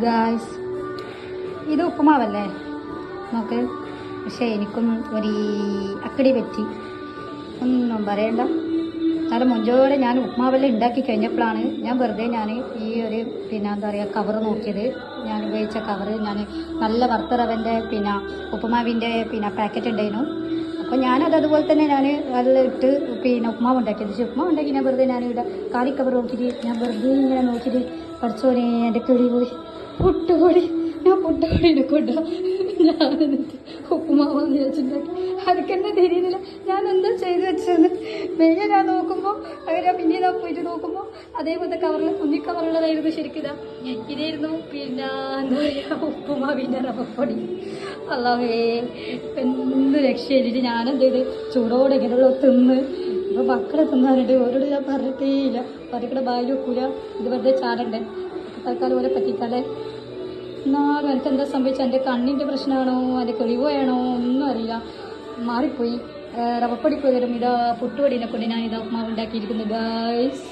Guys, ഇത് ഉപ്പുമാവല്ലേ നോക്ക്. പക്ഷേ എനിക്കും ഒരു അക്കടി പറ്റി, ഒന്നും പറയണ്ട. നല്ല മുഞ്ചോടെ ഞാൻ ഉപ്പുമാവെല്ലാം ഉണ്ടാക്കി കഴിഞ്ഞപ്പോഴാണ് ഞാൻ വെറുതെ ഈ ഒരു എന്താ പറയുക കവറ് നോക്കിയത്. ഞാൻ ഉപയോഗിച്ച കവറ് നല്ല വറുത്ത റവൻ്റെ ഉപ്പുമാവിൻ്റെ പാക്കറ്റ് ഉണ്ടായിരുന്നു. അപ്പോൾ ഞാനത് അതുപോലെ തന്നെ അതെല്ലാം ഇട്ട് ഉപ്പുമാവ് ഉണ്ടാക്കിയത്. പക്ഷേ ഉപ്പുമാവ് ഉണ്ടാക്കി ഞാൻ വെറുതെ ഇവിടെ കാലി കവർ നോക്കിയിട്ട് ഞാൻ വെറുതെ ഇങ്ങനെ നോക്കിയിട്ട് പഠിച്ചോനെ എൻ്റെ കിളി പോയി പുട്ടുപൊടി. ഞാൻ പുട്ടുപൊടിനെ കൊണ്ടോ ഞാനെന്നിട്ട് ഉപ്പുമാവെന്ന് വിചാരിച്ചിട്ടുണ്ടാക്കി. അതൊക്കെന്നെ തിരിയുന്നില്ല ഞാൻ എന്താ ചെയ്ത് വെച്ചതെന്ന്. പിന്നെ ഞാൻ നോക്കുമ്പോൾ പിന്നെ ഞാൻ പോയിട്ട് നോക്കുമ്പോൾ അതേപോലത്തെ കവറിൽ കുഞ്ഞി കവറുള്ളതായിരുന്നു. ശരിക്കും ഇതായിരുന്നു എന്താ പറയുക ഉപ്പുമാവിൻ്റെ റവപ്പൊടി. അല്ലാവേ എന്ത് രക്ഷയില്ല. ഞാനെന്ത് ചെയ്ത് ചൂടോടെ ഇങ്ങനെയുള്ള തിന്ന്. ഇപ്പോൾ മക്കളെ തിന്നാനുണ്ട്. ഓരോട് ഞാൻ പറഞ്ഞിട്ടേ ഇല്ല. പറഞ്ഞിട്ട് ബായിൽ വെക്കൂല. ഇത് വെറുതെ ചാടണ്ടേ തൽക്കാലം പോലെ പറ്റിക്കാലേ. എന്നാലും എനിക്ക് എന്താ സംഭവിച്ചത്? എൻ്റെ കണ്ണിൻ്റെ പ്രശ്നമാണോ എൻ്റെ കിളിവോയാണോ ഒന്നും അറിയില്ല. മാറിപ്പോയി. റവപ്പൊടി പകരം പുട്ടുപൊടിനെ കൊണ്ട് ഞാൻ ഉപ്പുമാവ് ഉണ്ടാക്കിയിരിക്കുന്നു ഗായ്സ്.